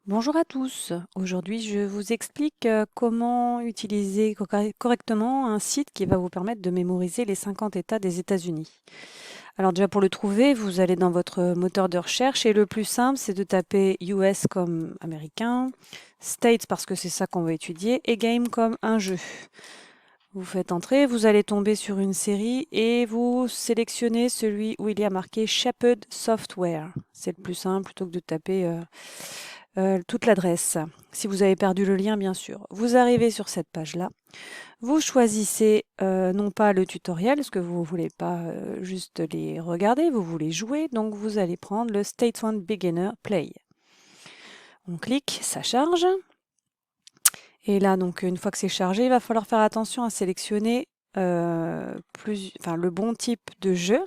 Bonjour à tous. Aujourd'hui, je vous explique comment utiliser correctement un site qui va vous permettre de mémoriser les 50 États des États-Unis. Alors déjà pour le trouver, vous allez dans votre moteur de recherche et le plus simple, c'est de taper US comme américain, States parce que c'est ça qu'on va étudier et Game comme un jeu. Vous faites entrer, vous allez tomber sur une série et vous sélectionnez celui où il y a marqué Shepherd Software. C'est le plus simple plutôt que de taper toute l'adresse. Si vous avez perdu le lien, bien sûr. Vous arrivez sur cette page-là. Vous choisissez non pas le tutoriel, parce que vous ne voulez pas juste les regarder, vous voulez jouer. Donc vous allez prendre le State 1 Beginner Play. On clique, ça charge. Et là, donc, une fois que c'est chargé, il va falloir faire attention à sélectionner le bon type de jeu.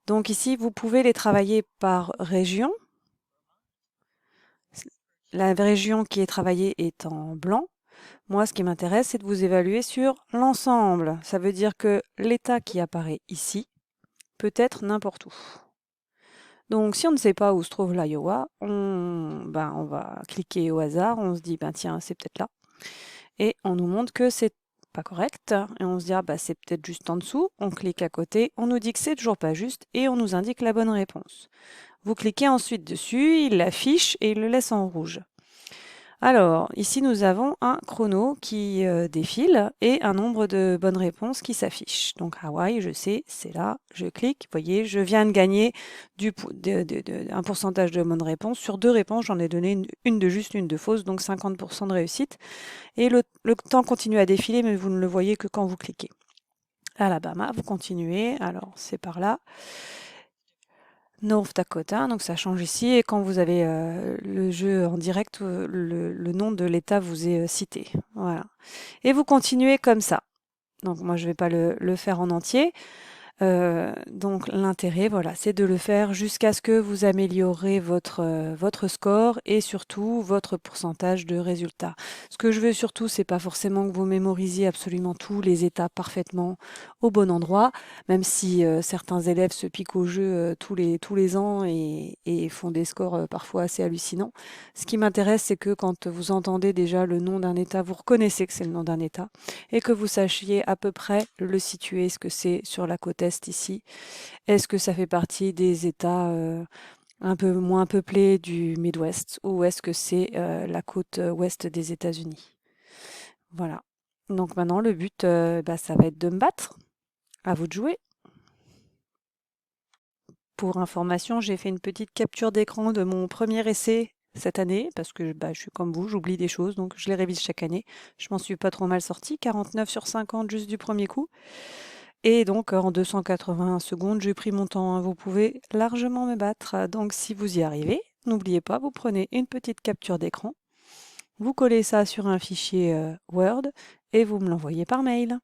Donc ici, vous pouvez les travailler par région. La région qui est travaillée est en blanc. Moi, ce qui m'intéresse, c'est de vous évaluer sur l'ensemble. Ça veut dire que l'état qui apparaît ici peut être n'importe où. Donc, si on ne sait pas où se trouve l'Iowa, on va cliquer au hasard. On se dit, ben tiens, c'est peut-être là. Et on nous montre que c'est pas correct. Et on se dit, ah, bah, c'est peut-être juste en dessous. On clique à côté. On nous dit que c'est toujours pas juste. Et on nous indique la bonne réponse. Vous cliquez ensuite dessus. Il l'affiche et il le laisse en rouge. Alors, ici, nous avons un chrono qui défile et un nombre de bonnes réponses qui s'affiche. Donc, Hawaï, je sais, c'est là. Je clique. Vous voyez, je viens de gagner un pourcentage de bonnes réponses. Sur 2 réponses, j'en ai donné une de juste, une de fausse, donc 50% de réussite. Et le temps continue à défiler, mais vous ne le voyez que quand vous cliquez. Alabama, vous continuez. Alors, c'est par là. North Dakota, donc ça change ici. Et quand vous avez le jeu en direct, le nom de l'État vous est cité. Voilà. Et vous continuez comme ça. Donc moi, je ne vais pas le faire en entier. Donc l'intérêt, voilà, c'est de le faire jusqu'à ce que vous améliorez votre score et surtout votre pourcentage de résultats. Ce que je veux surtout, c'est pas forcément que vous mémorisiez absolument tous les états parfaitement au bon endroit, même si certains élèves se piquent au jeu tous les ans et font des scores parfois assez hallucinants. Ce qui m'intéresse, c'est que quand vous entendez déjà le nom d'un état, vous reconnaissez que c'est le nom d'un état et que vous sachiez à peu près le situer, est-ce que c'est sur la côte est ici, est-ce que ça fait partie des États un peu moins peuplés du Midwest ou est-ce que c'est la côte ouest des États-Unis. Voilà. Donc maintenant, le but, ça va être de me battre. À vous de jouer. Pour information, j'ai fait une petite capture d'écran de mon premier essai cette année, parce que je suis comme vous, j'oublie des choses, donc je les révise chaque année. Je m'en suis pas trop mal sortie, 49 sur 50 juste du premier coup. Et donc en 280 secondes, j'ai pris mon temps, hein. Vous pouvez largement me battre. Donc si vous y arrivez, n'oubliez pas, vous prenez une petite capture d'écran, vous collez ça sur un fichier Word et vous me l'envoyez par mail.